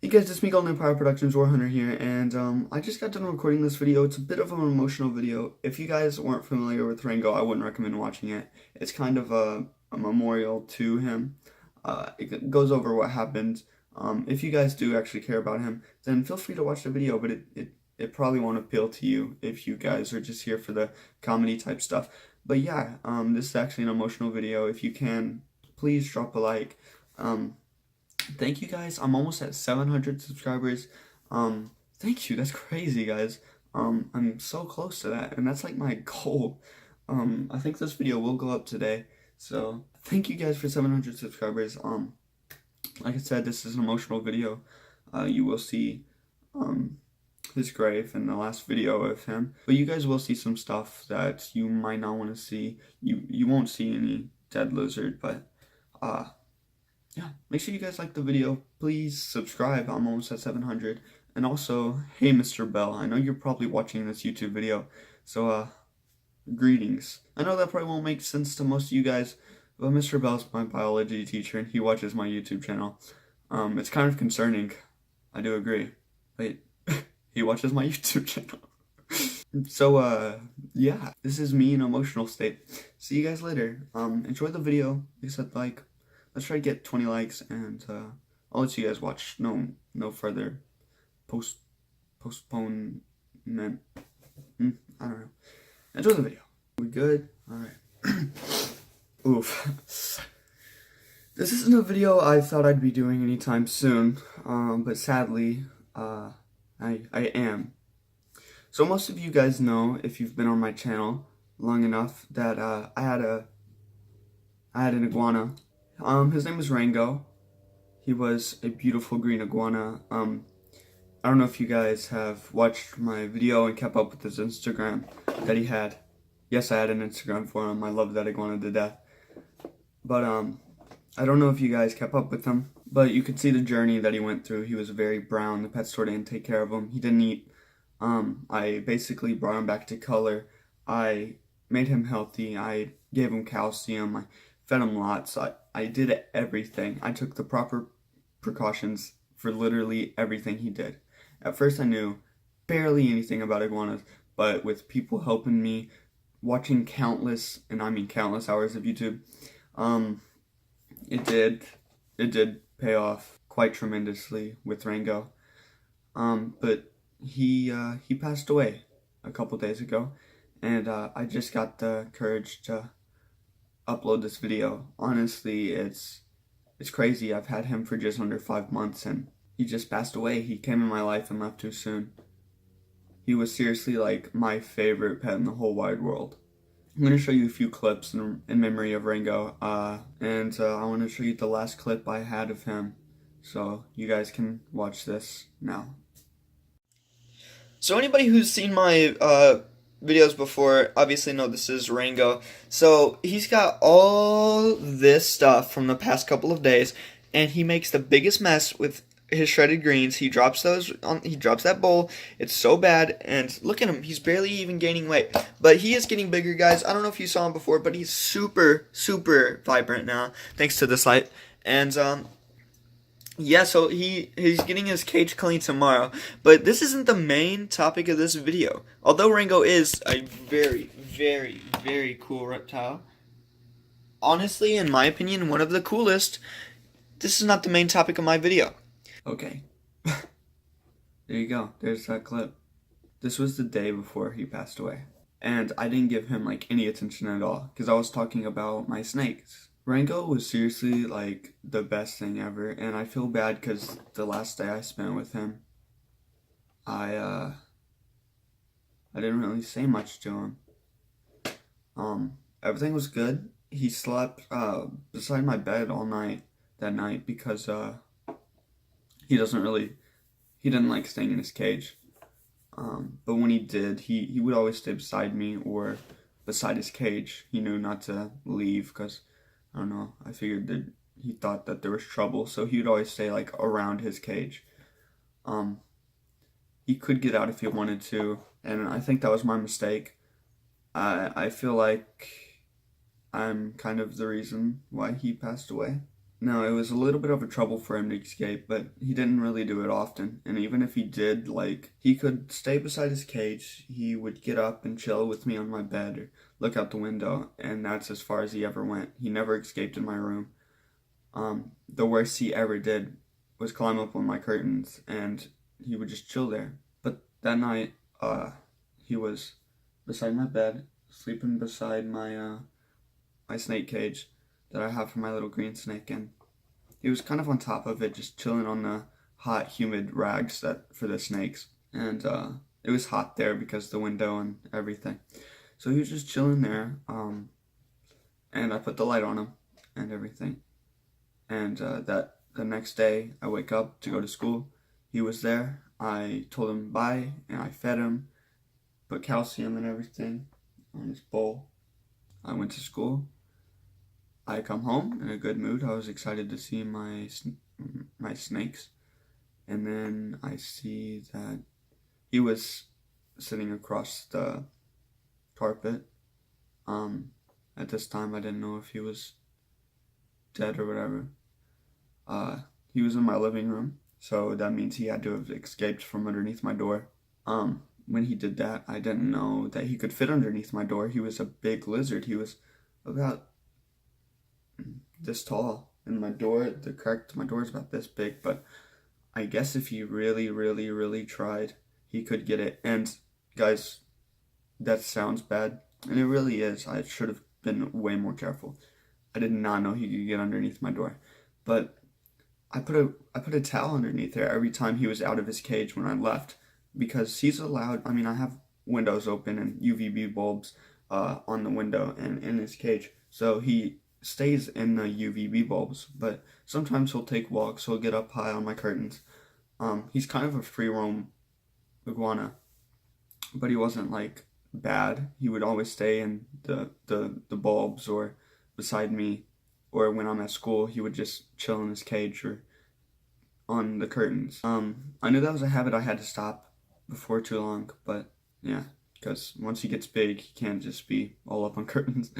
Hey guys, it's me, Golden Empire Productions, Warhunter here, and I just got done recording this video. It's a bit of an emotional video. If you guys weren't familiar with Rango, I wouldn't recommend watching it. It's kind of a memorial to him. It goes over what happened. If you guys do actually care about him, then feel free to watch the video, but it probably won't appeal to you if you guys are just here for the comedy type stuff. But yeah, this is actually an emotional video. If you can, please drop a like. Thank you guys. I'm almost at 700 subscribers. Thank you. That's crazy, guys. I'm so close to that, and that's like my goal. I think this video will go up today. So thank you guys for 700 subscribers. Like I said, this is an emotional video. You will see his grave in the last video of him, but you guys will see some stuff that you might not want to see. You won't see any dead lizard, but yeah, make sure you guys like the video. Please subscribe. I'm almost at 700. And also, hey Mr. Bell, I know you're probably watching this YouTube video, so greetings. I know that probably won't make sense to most of you guys, but Mr. Bell's my biology teacher and he watches my YouTube channel. It's kind of concerning. I do agree. Wait, he watches my YouTube channel. So yeah, this is me in an emotional state. See you guys later. Enjoy the video. Like I said, like. Let's try to get 20 likes, and I'll let you guys watch. No further postponement. I don't know. Enjoy the video. We good? All right. Oof. This isn't a video I thought I'd be doing anytime soon, but sadly, I am. So most of you guys know, if you've been on my channel long enough, that I had an iguana. His name was Rango. He was a beautiful green iguana. I don't know if you guys have watched my video and kept up with his Instagram that he had. Yes, I had an Instagram for him. I love that iguana to death. But, I don't know if you guys kept up with him, but you could see the journey that he went through. He was very brown. The pet store didn't take care of him. He didn't eat. I basically brought him back to color. I made him healthy. I gave him calcium. I fed him lots. I did everything. I took the proper precautions for literally everything he did. At first I knew barely anything about iguanas, but with people helping me, watching countless, and I mean countless hours of YouTube, it did pay off quite tremendously with Rango. But he passed away a couple days ago, and I just got the courage to upload this video. Honestly, it's crazy. I've had him for just under 5 months and he just passed away. He came in my life and left too soon. He was seriously like my favorite pet in the whole wide world. I'm going to show you a few clips in memory of Rango, and I want to show you the last clip I had of him, so you guys can watch this now. So anybody who's seen my videos before obviously know this is Rango. So he's got all this stuff from the past couple of days, and he makes the biggest mess with his shredded greens. He drops that bowl. It's so bad, and look at him. He's barely even gaining weight, but he is getting bigger, guys. I don't know if you saw him before, but he's super vibrant now thanks to this light. And yeah, so he's getting his cage cleaned tomorrow, but this isn't the main topic of this video. Although Rango is a very cool reptile, honestly, in my opinion, one of the coolest, this is not the main topic of my video. Okay, there you go, there's that clip. This was the day before he passed away, and I didn't give him like any attention at all, because I was talking about my snakes. Rango was seriously like the best thing ever, and I feel bad because the last day I spent with him, I didn't really say much to him. Everything was good. He slept beside my bed all night that night because he didn't like staying in his cage. But when he did, he would always stay beside me or beside his cage. He knew not to leave because, I don't know, I figured that he thought that there was trouble, so he would always stay like around his cage. He could get out if he wanted to, and I think that was my mistake. I feel like I'm kind of the reason why he passed away. Now, it was a little bit of a trouble for him to escape, but he didn't really do it often. And even if he did, like, he could stay beside his cage. He would get up and chill with me on my bed or look out the window, and that's as far as he ever went. He never escaped in my room. The worst he ever did was climb up on my curtains, and he would just chill there. But that night, he was beside my bed, sleeping beside my snake cage that I have for my little green snake, and he was kind of on top of it, just chilling on the hot, humid rags that for the snakes. And it was hot there because of the window and everything. So he was just chilling there, and I put the light on him and everything. And that the next day, I wake up to go to school. He was there. I told him bye, and I fed him, put calcium and everything on his bowl. I went to school. I come home in a good mood. I was excited to see my snakes. And then I see that he was sitting across the carpet. At this time, I didn't know if he was dead or whatever. He was in my living room, so that means he had to have escaped from underneath my door. When he did that, I didn't know that he could fit underneath my door. He was a big lizard. He was about this tall, and my door, the crack to my door is about this big, but I guess if he really, really, really tried, he could get it. And guys, that sounds bad, and it really is. I should have been way more careful. I did not know he could get underneath my door, but I put a towel underneath there every time he was out of his cage when I left, because he's allowed. I mean, I have windows open and UVB bulbs on the window and in his cage, so he stays in the UVB bulbs, but sometimes he'll take walks. He'll get up high on my curtains. He's kind of a free roam iguana, but he wasn't like bad. He would always stay in the bulbs or beside me, or when I'm at school, he would just chill in his cage or on the curtains. I knew that was a habit I had to stop before too long, but yeah, because once he gets big, he can't just be all up on curtains.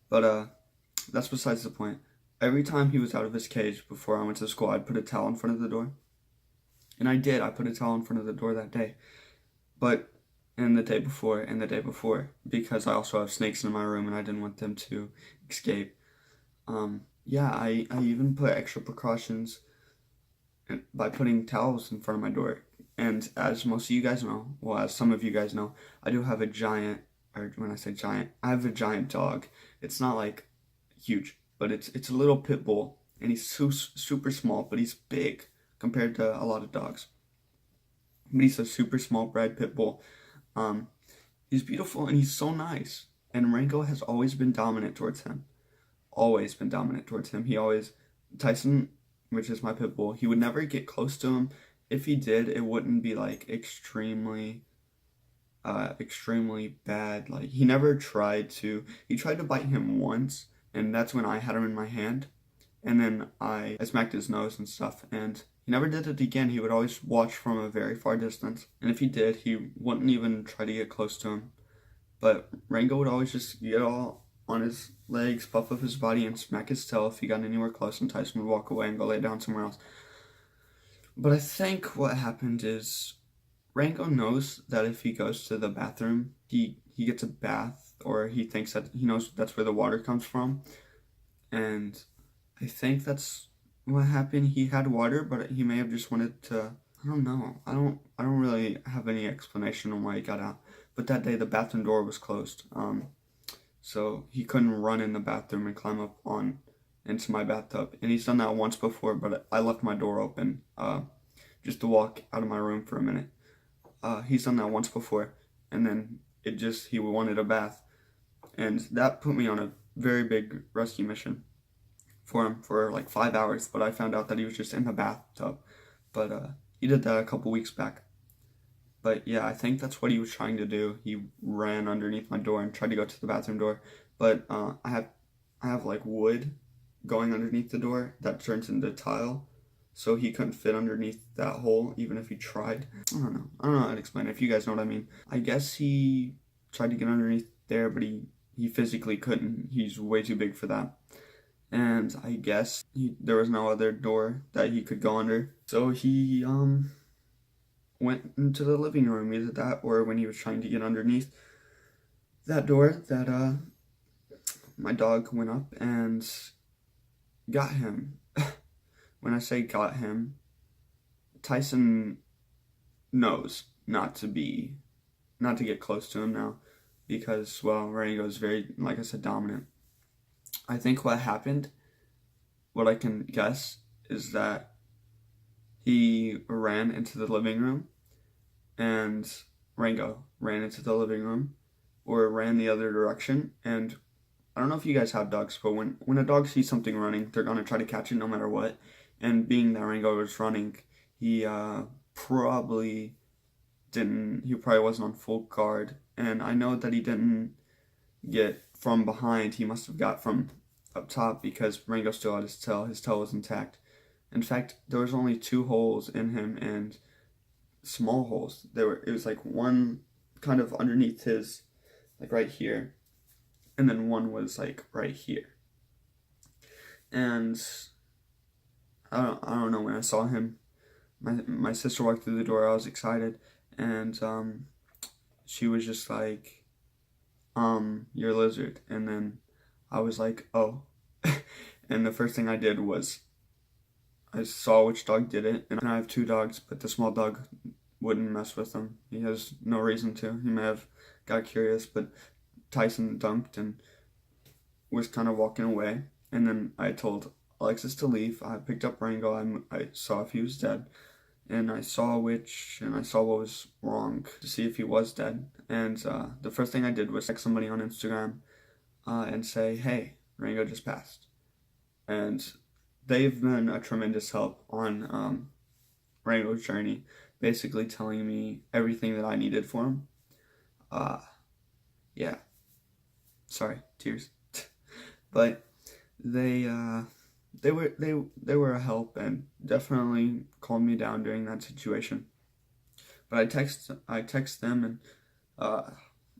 But that's besides the point. Every time he was out of his cage before I went to school, I'd put a towel in front of the door. And I did. I put a towel in front of the door that day. But, and the day before, because I also have snakes in my room and I didn't want them to escape. Yeah, I even put extra precautions by putting towels in front of my door. And as most of you guys know, well, as some of you guys know, I do have a giant, or when I say giant, I have a giant dog. It's not like huge, but it's a little pit bull, and he's super small, but he's big compared to a lot of dogs. But he's a super small bred pit bull. He's beautiful and he's so nice. And Rango has always been dominant towards him. Always been dominant towards him. Tyson, which is my pit bull, he would never get close to him. If he did, it wouldn't be like extremely bad. Like he tried to bite him once, and that's when I had him in my hand, and then I smacked his nose and stuff, and he never did it again. He would always watch from a very far distance, and if he did, he wouldn't even try to get close to him. But Rango would always just get all on his legs, puff up his body, and smack his tail if he got anywhere close, and Tyson would walk away and go lay down somewhere else. But I think what happened is Rango knows that if he goes to the bathroom, he gets a bath, or he knows that's where the water comes from. And I think that's what happened. He had water, but he may have just wanted to, I don't know. I don't really have any explanation on why he got out. But that day the bathroom door was closed. So he couldn't run in the bathroom and climb up into my bathtub. And he's done that once before, but I left my door open just to walk out of my room for a minute. He's done that once before, and then he wanted a bath. And that put me on a very big rescue mission for him for like 5 hours, but I found out that he was just in the bathtub. But he did that a couple weeks back. But yeah, I think that's what he was trying to do. He ran underneath my door and tried to go to the bathroom door. But I have like wood going underneath the door that turns into tile. So he couldn't fit underneath that hole, even if he tried. I don't know how to explain it, if you guys know what I mean. I guess he tried to get underneath there, but he physically couldn't. He's way too big for that. and I guess there was no other door that he could go under. So he went into the living room, either that or when he was trying to get underneath that door, that my dog went up and got him. When I say got him, Tyson knows not to get close to him now, because, well, Rango is very, like I said, dominant. I think what happened, what I can guess, is that he ran into the living room, and Rango ran into the living room, or ran the other direction. And I don't know if you guys have dogs, but when a dog sees something running, they're gonna try to catch it no matter what. And being that Rango was running, he probably wasn't on full guard. And I know that he didn't get from behind, he must have got from up top, because Rango still had his tail was intact. In fact, there was only 2 holes in him, and small holes. It was like one kind of underneath his, like right here, and then one was like right here. And I don't know, when I saw him, my sister walked through the door, I was excited, and she was just like, you're a lizard. And then I was like, oh. And the first thing I did was I saw which dog did it, and I have 2 dogs, but the small dog wouldn't mess with them. He has no reason to. He may have got curious, but Tyson dunked and was kind of walking away. And then I told Alexis to leave. I picked up Rango. I saw if he was dead, and I saw what was wrong to see if he was dead. And the first thing I did was text somebody on Instagram and say, hey, Rango just passed. And they've been a tremendous help on Rango's journey, basically telling me everything that I needed for him. Yeah. Sorry, tears. But they were a help, and definitely calmed me down during that situation. But I text them, and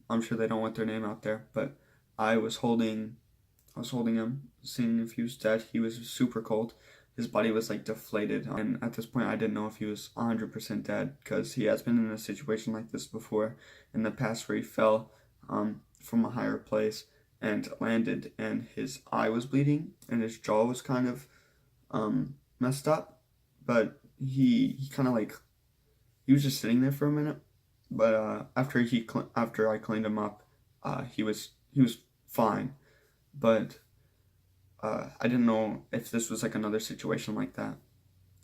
I'm sure they don't want their name out there, but I was holding him, seeing if he was dead. He was super cold. His body was like deflated, and at this point I didn't know if he was 100% dead, because he has been in a situation like this before in the past, where he fell from a higher place and landed, and his eye was bleeding and his jaw was kind of messed up, but he kind of like, he was just sitting there for a minute. But after I cleaned him up, he was fine. But I didn't know if this was like another situation like that.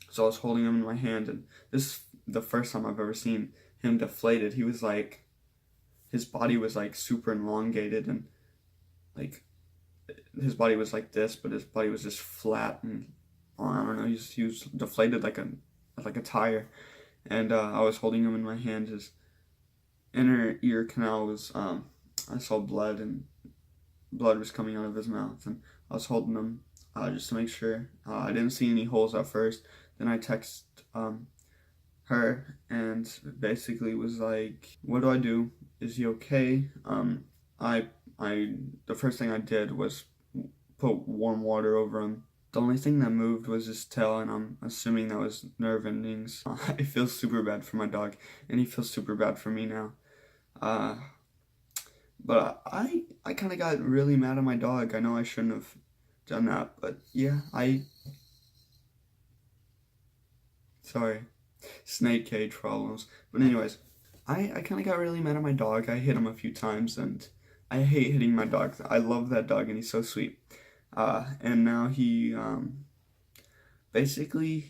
So I was holding him in my hand, and this is the first time I've ever seen him deflated. He was like, his body was like super elongated, and like his body was like this, but his body was just flat, and I don't know, he was deflated like a tire. And I was holding him in my hand. His inner ear canal was, I saw blood, and blood was coming out of his mouth, and I was holding him just to make sure. I didn't see any holes at first. Then I texted her, and basically was like, what do I do? Is he okay? The first thing I did was put warm water over him. The only thing that moved was his tail, and I'm assuming that was nerve endings. I feel super bad for my dog, and he feels super bad for me now. But I kind of got really mad at my dog. I know I shouldn't have done that, but yeah, sorry, snake cage problems. But anyways, I kind of got really mad at my dog. I hit him a few times, and I hate hitting my dog. I love that dog, and he's so sweet. And now he, basically,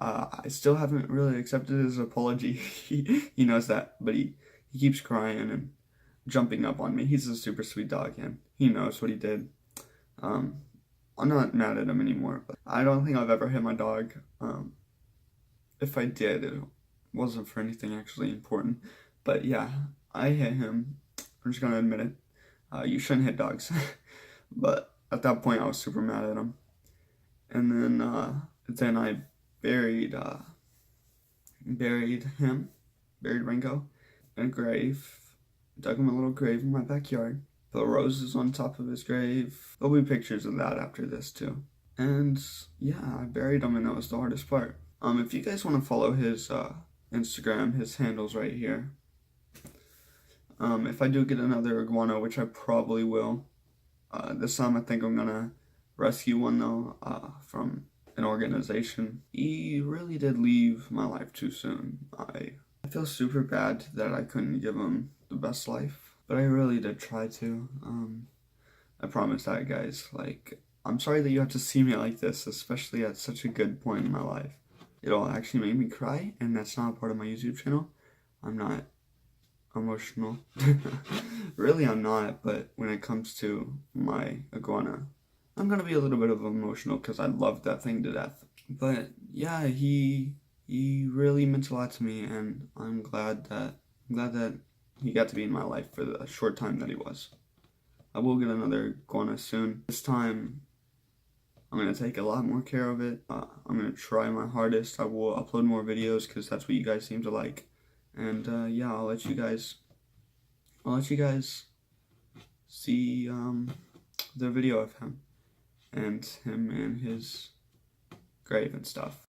I still haven't really accepted his apology. He knows that, but he keeps crying and jumping up on me. He's a super sweet dog, and he knows what he did. I'm not mad at him anymore, but I don't think I've ever hit my dog. If I did, it wasn't for anything actually important. But yeah, I hit him. I'm just gonna admit it. You shouldn't hit dogs. But at that point, I was super mad at him. And then I buried Rango in a grave. Dug him a little grave in my backyard. put roses on top of his grave. There'll be pictures of that after this too. And yeah, I buried him, and that was the hardest part. If you guys want to follow his Instagram, his handle's right here. If I do get another iguana, which I probably will, this time I think I'm gonna rescue one though, from an organization. He really did leave my life too soon. I feel super bad that I couldn't give him the best life, but I really did try to. I promise that, guys. Like, I'm sorry that you have to see me like this, especially at such a good point in my life. It'll actually make me cry, and that's not a part of my YouTube channel. I'm not emotional. Really, I'm not, but when it comes to my iguana, I'm gonna be a little bit of emotional because I love that thing to death. But yeah, he really meant a lot to me, and I'm glad that he got to be in my life for the short time that he was. I will get another iguana soon. This time, I'm going to take a lot more care of it. I'm going to try my hardest. I will upload more videos because that's what you guys seem to like. And yeah, I'll let you guys see the video of him and his grave and stuff.